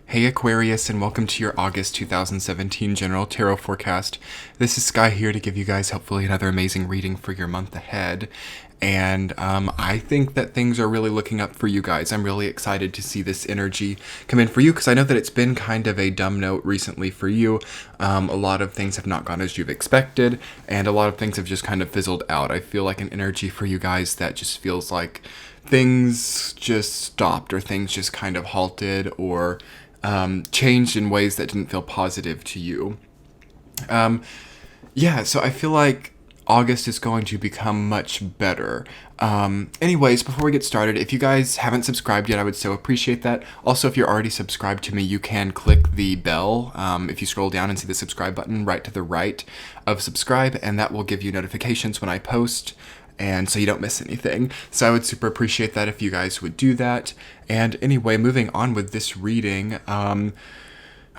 Hey Aquarius, and welcome to your August 2017 General Tarot Forecast. This is Sky here to give you guys hopefully another amazing reading for your month ahead. And I think that things are really looking up for you guys. I'm really excited to see this energy come in for you because I know that it's been kind of a dumb note recently for you. A lot of things have not gone as you've expected, and a lot of things have just kind of fizzled out. I feel like an energy for you guys that just feels like things just stopped or things just kind of halted or changed in ways that didn't feel positive to you. So I feel like August is going to become much better. Anyways, before we get started, if you guys haven't subscribed yet, I would so appreciate that. Also, if you're already subscribed to me, you can click the bell. If you scroll down and see the subscribe button right to the right of subscribe, and that will give you notifications when I post, and so you don't miss anything. So I would super appreciate that if you guys would do that. And anyway, moving on with this reading,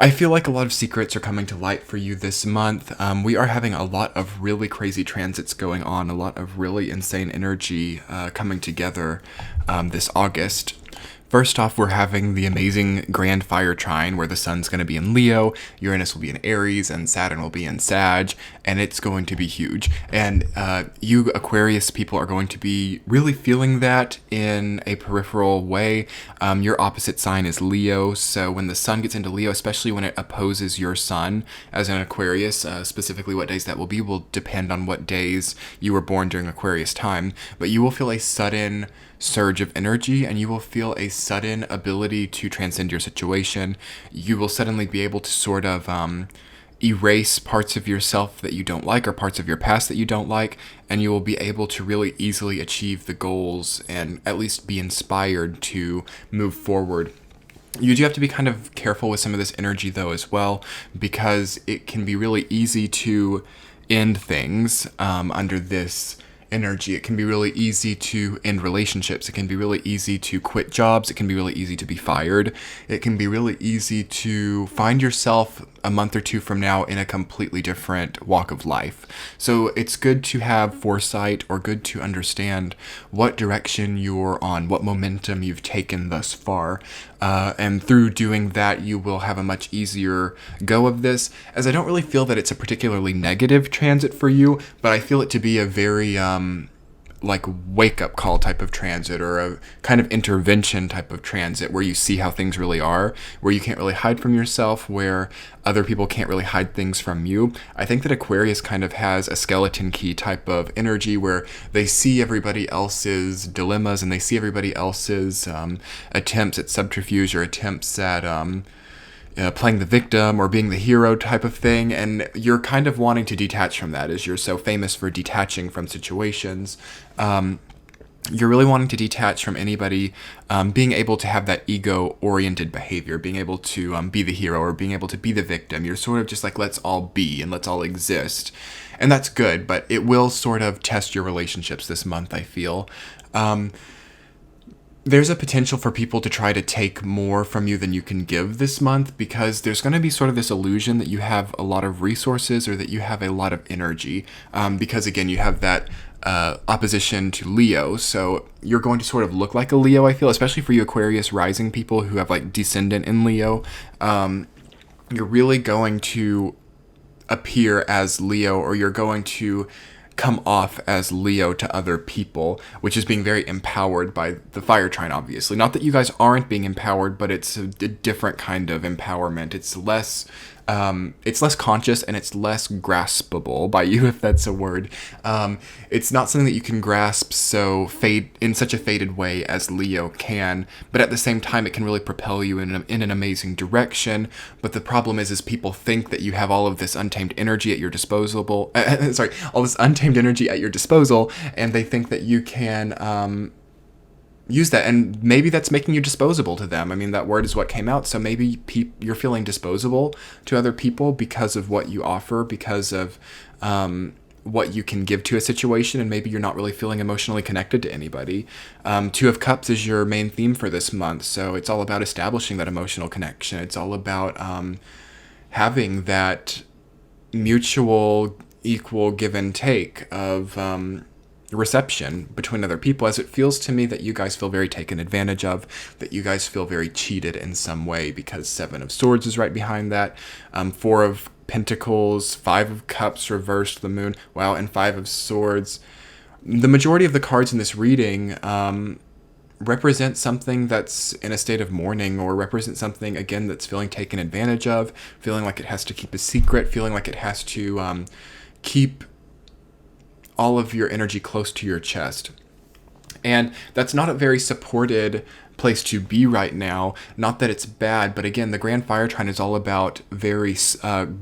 I feel like a lot of secrets are coming to light for you this month. We are having a lot of really crazy transits going on, a lot of really insane energy coming together this August. First off, we're having the amazing grand fire trine where the sun's going to be in Leo, Uranus will be in Aries, and Saturn will be in Sag, and it's going to be huge. And you Aquarius people are going to be really feeling that in a peripheral way. Your opposite sign is Leo, so when the sun gets into Leo, especially when it opposes your sun as an Aquarius, specifically what days that will depend on what days you were born during Aquarius time, but you will feel a sudden surge of energy, and you will feel a sudden ability to transcend your situation. You will suddenly be able to sort of erase parts of yourself that you don't like or parts of your past that you don't like, and you will be able to really easily achieve the goals and at least be inspired to move forward. You do have to be kind of careful with some of this energy though as well, because it can be really easy to end things under this energy. It can be really easy to end relationships. It can be really easy to quit jobs. It can be really easy to be fired. It can be really easy to find yourself a month or two from now in a completely different walk of life. So it's good to have foresight, or good to understand what direction you're on, what momentum you've taken thus far. And through doing that, you will have a much easier go of this, as I don't really feel that it's a particularly negative transit for you, but I feel it to be a very like wake-up call type of transit, or a kind of intervention type of transit where you see how things really are, where you can't really hide from yourself, where other people can't really hide things from you. I think that Aquarius kind of has a skeleton key type of energy where they see everybody else's dilemmas and they see everybody else's attempts at subterfuge or attempts at playing the victim or being the hero type of thing, and you're kind of wanting to detach from that, as you're so famous for detaching from situations. You're really wanting to detach from anybody being able to have that ego-oriented behavior, being able to be the hero or being able to be the victim. You're sort of just like, let's all be and let's all exist. And that's good, but it will sort of test your relationships this month, I feel. There's a potential for people to try to take more from you than you can give this month, because there's going to be sort of this illusion that you have a lot of resources or that you have a lot of energy, because again, you have that opposition to Leo, so you're going to sort of look like a Leo, I feel, especially for you Aquarius rising people who have like descendant in Leo. You're really going to appear as Leo, or you're going to come off as Leo to other people, which is being very empowered by the fire trine, obviously. Not that you guys aren't being empowered, but it's a different kind of empowerment. It's less conscious, and it's less graspable by you, if that's a word. It's not something that you can grasp in such a faded way as Leo can, but at the same time, it can really propel you in an amazing direction. But the problem is people think that you have all of this untamed energy at your disposal. All this untamed energy at your disposal, and they think that you can use that, and maybe that's making you disposable to them. I mean, that word is what came out, so maybe you're feeling disposable to other people because of what you offer, because of what you can give to a situation, and maybe you're not really feeling emotionally connected to anybody. Two of Cups is your main theme for this month, so it's all about establishing that emotional connection. It's all about having that mutual, equal give and take of reception between other people, as it feels to me that you guys feel very taken advantage of, that you guys feel very cheated in some way, because Seven of Swords is right behind that, Four of Pentacles, Five of Cups reversed, the Moon, wow, and Five of Swords. The majority of the cards in this reading represent something that's in a state of mourning, or represent something, again, that's feeling taken advantage of, feeling like it has to keep a secret, feeling like it has to keep all of your energy close to your chest. And that's not a very supported place to be right now. Not that it's bad, but again, the Grand Fire Trine is all about very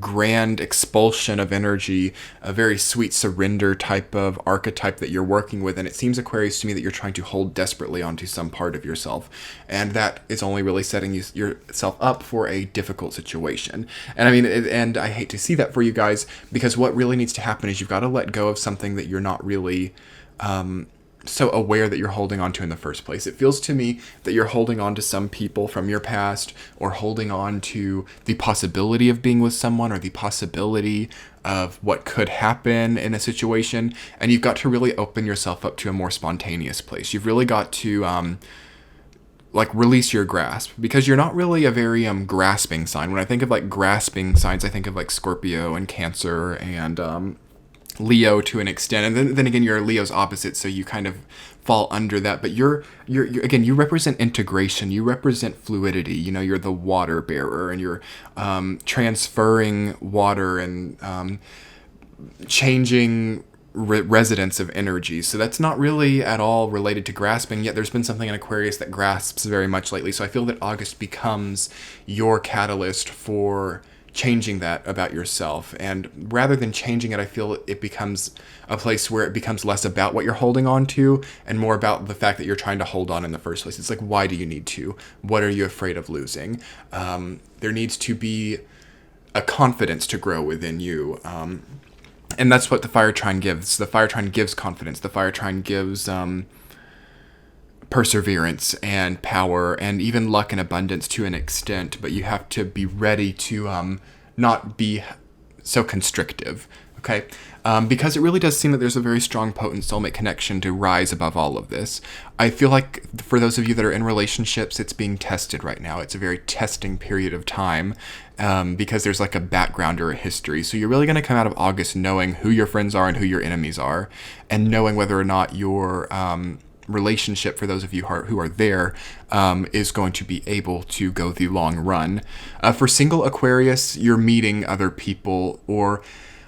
grand expulsion of energy, a very sweet surrender type of archetype that you're working with. And it seems, Aquarius, to me that you're trying to hold desperately onto some part of yourself. And that is only really setting yourself up for a difficult situation. And I mean, and I hate to see that for you guys, because what really needs to happen is you've got to let go of something that you're not really so aware that you're holding on to in the first place. It feels to me that you're holding on to some people from your past, or holding on to the possibility of being with someone, or the possibility of what could happen in a situation. And you've got to really open yourself up to a more spontaneous place. You've really got to release your grasp, because you're not really a very grasping sign. When I think of like grasping signs, I think of like Scorpio and Cancer and Leo to an extent, and then again, you're Leo's opposite, so you kind of fall under that. But you're again, you represent integration, you represent fluidity. You know, you're the water bearer, and you're transferring water and changing residence of energy. So that's not really at all related to grasping, yet there's been something in Aquarius that grasps very much lately. So I feel that August becomes your catalyst for changing that about yourself. And rather than changing it, I feel it becomes a place where it becomes less about what you're holding on to and more about the fact that you're trying to hold on in the first place. It's like, why do you need to? What are you afraid of losing? There needs to be a confidence to grow within you. And that's what the Fire Trine gives. The Fire Trine gives confidence. The Fire Trine gives perseverance and power and even luck and abundance to an extent, but you have to be ready to not be so constrictive, okay? Because it really does seem that there's a very strong, potent soulmate connection to rise above all of this. I feel like for those of you that are in relationships, it's being tested right now. It's a very testing period of time because there's like a background or a history. So you're really going to come out of August knowing who your friends are and who your enemies are, and knowing whether or not your relationship, for those of you who are there, is going to be able to go the long run. For single Aquarius, you're meeting other people, or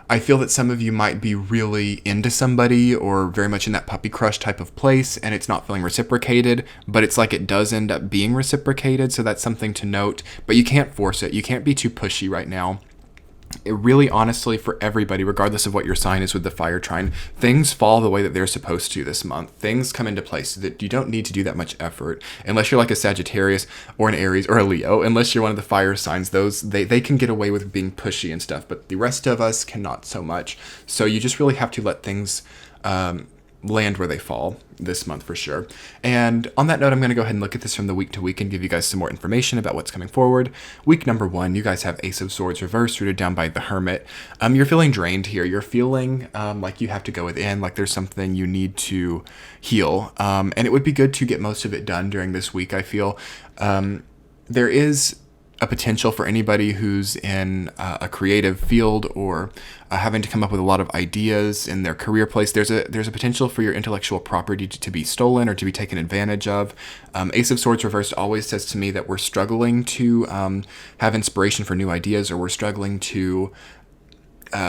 I feel that some of you might be really into somebody or very much in that puppy crush type of place, and it's not feeling reciprocated, but it's like it does end up being reciprocated, so that's something to note. But you can't force it. You can't be too pushy right now. It really, honestly, for everybody, regardless of what your sign is with the Fire Trine, things fall the way that they're supposed to this month. Things come into place so that you don't need to do that much effort. Unless you're like a Sagittarius or an Aries or a Leo, unless you're one of the fire signs, those they can get away with being pushy and stuff, but the rest of us cannot so much. So you just really have to let things land where they fall this month for sure. And on that note, I'm going to go ahead and look at this from the week to week and give you guys some more information about what's coming forward. Week number 1, you guys have Ace of Swords reversed, rooted down by the Hermit. You're feeling drained here. You're feeling like you have to go within, like there's something you need to heal. And it would be good to get most of it done during this week, I feel. There is a potential for anybody who's in a creative field or having to come up with a lot of ideas in their career place. There's a potential for your intellectual property to be stolen or to be taken advantage of. Ace of Swords reversed always says to me that we're struggling to have inspiration for new ideas, or we're struggling to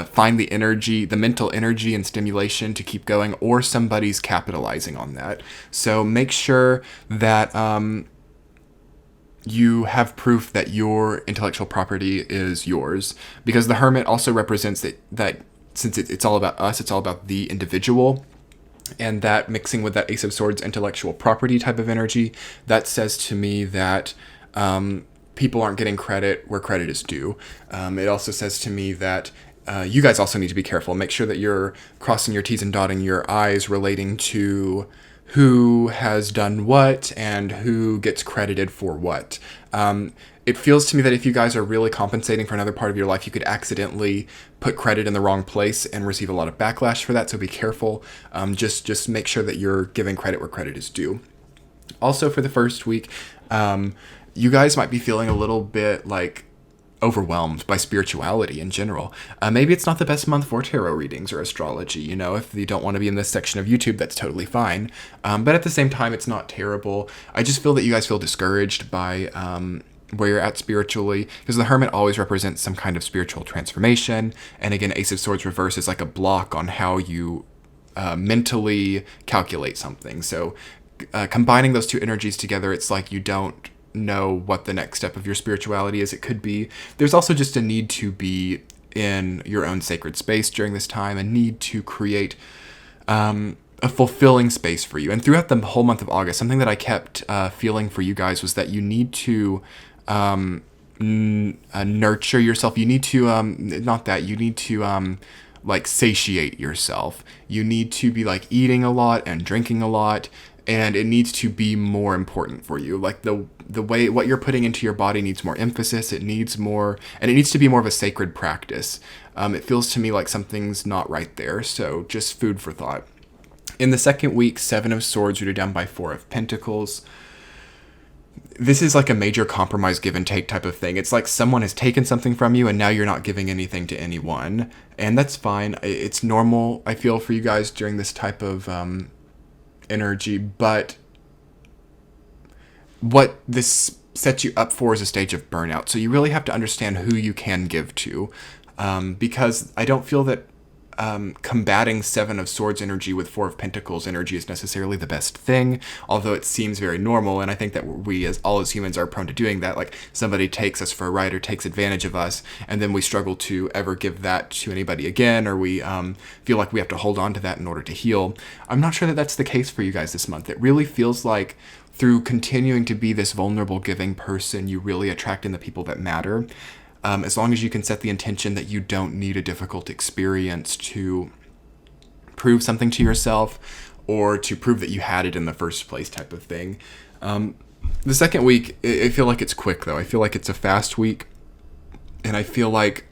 find the energy, the mental energy and stimulation to keep going, or somebody's capitalizing on that. So make sure that you have proof that your intellectual property is yours, because the Hermit also represents that since it's all about us, it's all about the individual, and that mixing with that Ace of Swords intellectual property type of energy, that says to me that people aren't getting credit where credit is due. It also says to me that you guys also need to be careful. Make sure that you're crossing your T's and dotting your I's relating to who has done what and who gets credited for what. it feels to me that if you guys are really compensating for another part of your life, you could accidentally put credit in the wrong place and receive a lot of backlash for that. So be careful. Just make sure that you're giving credit where credit is due. Also, for the first week, you guys might be feeling a little bit like overwhelmed by spirituality in general. Maybe it's not the best month for tarot readings or astrology. You know, if you don't want to be in this section of YouTube, that's totally fine. But at the same time, it's not terrible. I just feel that you guys feel discouraged by where you're at spiritually, because the Hermit always represents some kind of spiritual transformation. And again, Ace of Swords reverse is like a block on how you mentally calculate something. So combining those two energies together, it's like you don't know what the next step of your spirituality is. It could be there's also just a need to be in your own sacred space during this time, a need to create a fulfilling space for you. And throughout the whole month of August, something that I kept feeling for you guys was that you need to nurture yourself. You need to not that you need to like satiate yourself. You need to be like eating a lot and drinking a lot, and it needs to be more important for you. Like the way what you're putting into your body needs more emphasis. It needs more, and it needs to be more of a sacred practice. It feels to me like something's not right there. So just food for thought. In the second week, 7 of Swords rooted down by 4 of Pentacles. This is like a major compromise, give and take type of thing. It's like someone has taken something from you and now you're not giving anything to anyone. And that's fine. It's normal, I feel, for you guys during this type of energy. But what this sets you up for is a stage of burnout. So you really have to understand who you can give to. Because I don't feel that combating 7 of Swords energy with 4 of Pentacles energy is necessarily the best thing, although it seems very normal. And I think that we as humans are prone to doing that. Like somebody takes us for a ride or takes advantage of us, and then we struggle to ever give that to anybody again, or we feel like we have to hold on to that in order to heal. I'm not sure that that's the case for you guys this month. It really feels like through continuing to be this vulnerable, giving person, you really attract in the people that matter. As long as you can set the intention that you don't need a difficult experience to prove something to yourself or to prove that you had it in the first place type of thing. The second week, I feel like it's quick, though. I feel like it's a fast week. And I feel like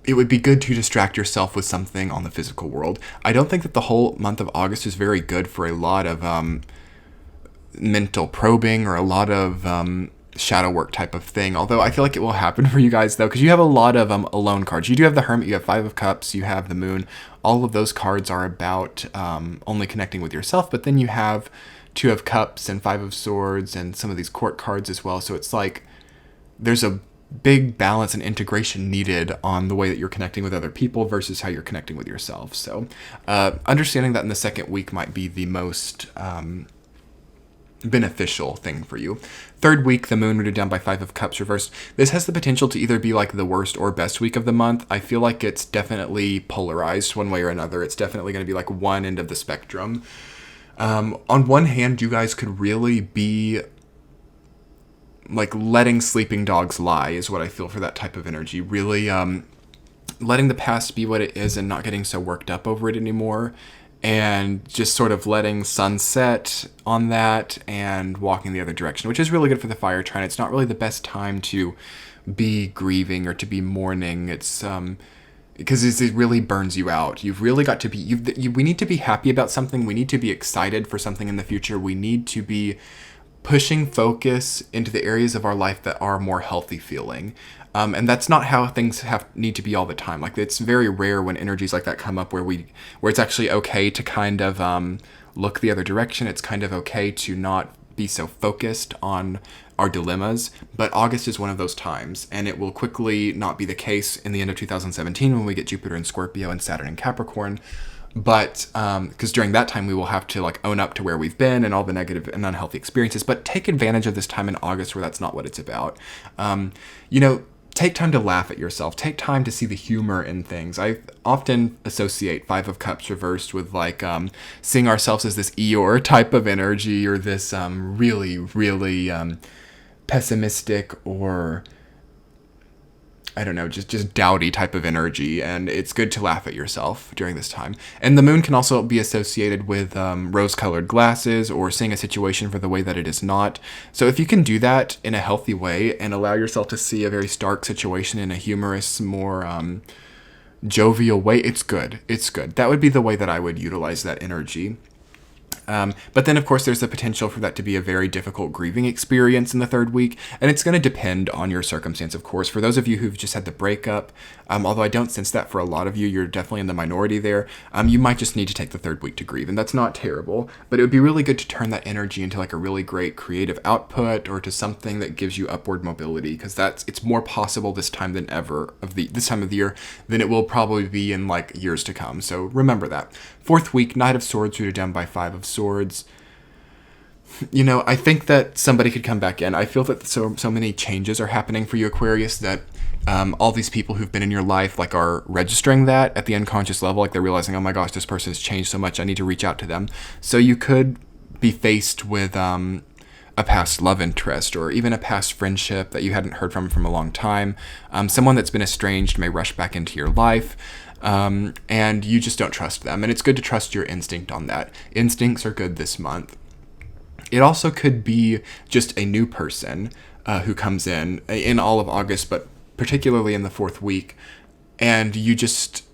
it would be good to distract yourself with something on the physical world. I don't think that the whole month of August is very good for a lot of mental probing or a lot of shadow work type of thing, although I feel like it will happen for you guys though, because you have a lot of alone cards. You do have the Hermit, you have 5 of Cups, you have the Moon. All of those cards are about only connecting with yourself, but then you have 2 of Cups and 5 of Swords and some of these court cards as well. So it's like there's a big balance and integration needed on the way that you're connecting with other people versus how you're connecting with yourself. So understanding that in the second week might be the most beneficial thing for you. Third week, the Moon rooted down by 5 of Cups reversed. This has the potential to either be like the worst or best week of the month. I feel like it's definitely polarized one way or another. It's definitely going to be like one end of the spectrum. On one hand, you guys could really be like letting sleeping dogs lie is what I feel for that type of energy. Really letting the past be what it is and not getting so worked up over it anymore. And just sort of letting sunset on that and walking the other direction, which is really good for the fire trine. It's not really the best time to be grieving or to be mourning. It's because it really burns you out. You've really got to be, we need to be happy about something. We need to be excited for something in the future. We need to be pushing focus into the areas of our life that are more healthy feeling. And that's not how things need to be all the time. Like it's very rare when energies like that come up where it's actually okay to kind of look the other direction. It's kind of okay to not be so focused on our dilemmas. But August is one of those times, and it will quickly not be the case in the end of 2017 when we get Jupiter in Scorpio and Saturn in Capricorn. But because during that time we will have to like own up to where we've been and all the negative and unhealthy experiences, but take advantage of this time in August where that's not what it's about. Take time to laugh at yourself. Take time to see the humor in things. I often associate 5 of Cups reversed with like seeing ourselves as this Eeyore type of energy, or this really, really pessimistic or I don't know, just dowdy type of energy, and it's good to laugh at yourself during this time. And the moon can also be associated with rose-colored glasses or seeing a situation for the way that it is not. So if you can do that in a healthy way and allow yourself to see a very stark situation in a humorous, more jovial way, it's good. It's good. That would be the way that I would utilize that energy. But then, of course, there's the potential for that to be a very difficult grieving experience in the third week, and it's going to depend on your circumstance, of course. For those of you who've just had the breakup, although I don't sense that for a lot of you, you're definitely in the minority there, you might just need to take the third week to grieve, and that's not terrible, but it would be really good to turn that energy into like a really great creative output or to something that gives you upward mobility, because it's more possible this time than ever this time of the year than it will probably be in like years to come. So remember that. Fourth week, Knight of Swords rooted down by Five of Swords. You know, I think that somebody could come back in. I feel that so many changes are happening for you, Aquarius, that all these people who've been in your life like are registering that at the unconscious level. Like they're realizing, oh my gosh, this person has changed so much. I need to reach out to them. So you could be faced with a past love interest or even a past friendship that you hadn't heard from a long time. Someone that's been estranged may rush back into your life. And you just don't trust them. And it's good to trust your instinct on that. Instincts are good this month. It also could be just a new person who comes in all of August, but particularly in the fourth week, and you just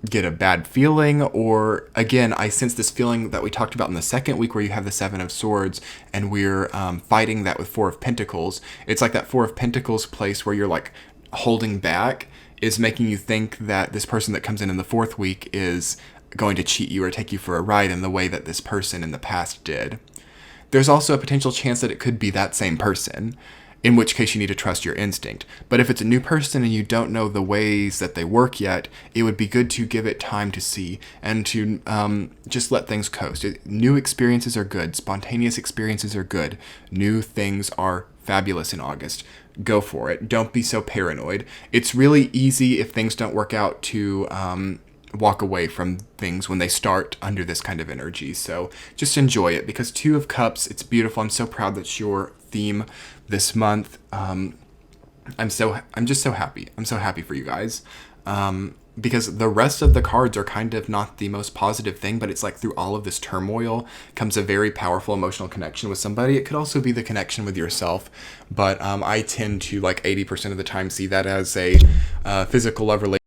get a bad feeling, or again, I sense this feeling that we talked about in the second week where you have the Seven of Swords and we're fighting that with Four of Pentacles. It's like that Four of Pentacles place where you're like holding back is making you think that this person that comes in the fourth week is going to cheat you or take you for a ride in the way that this person in the past did. There's also a potential chance that it could be that same person, in which case you need to trust your instinct. But if it's a new person and you don't know the ways that they work yet, it would be good to give it time to see and to just let things coast. New experiences are good. Spontaneous experiences are good. New things are fabulous in August. Go for it. Don't be so paranoid. It's really easy if things don't work out to walk away from things when they start under this kind of energy. So just enjoy it, because Two of Cups, it's beautiful. I'm so proud that's your theme this month. I'm just so happy. I'm so happy for you guys. Because the rest of the cards are kind of not the most positive thing, but it's like through all of this turmoil comes a very powerful emotional connection with somebody. It could also be the connection with yourself, but I tend to like 80% of the time see that as a physical love relationship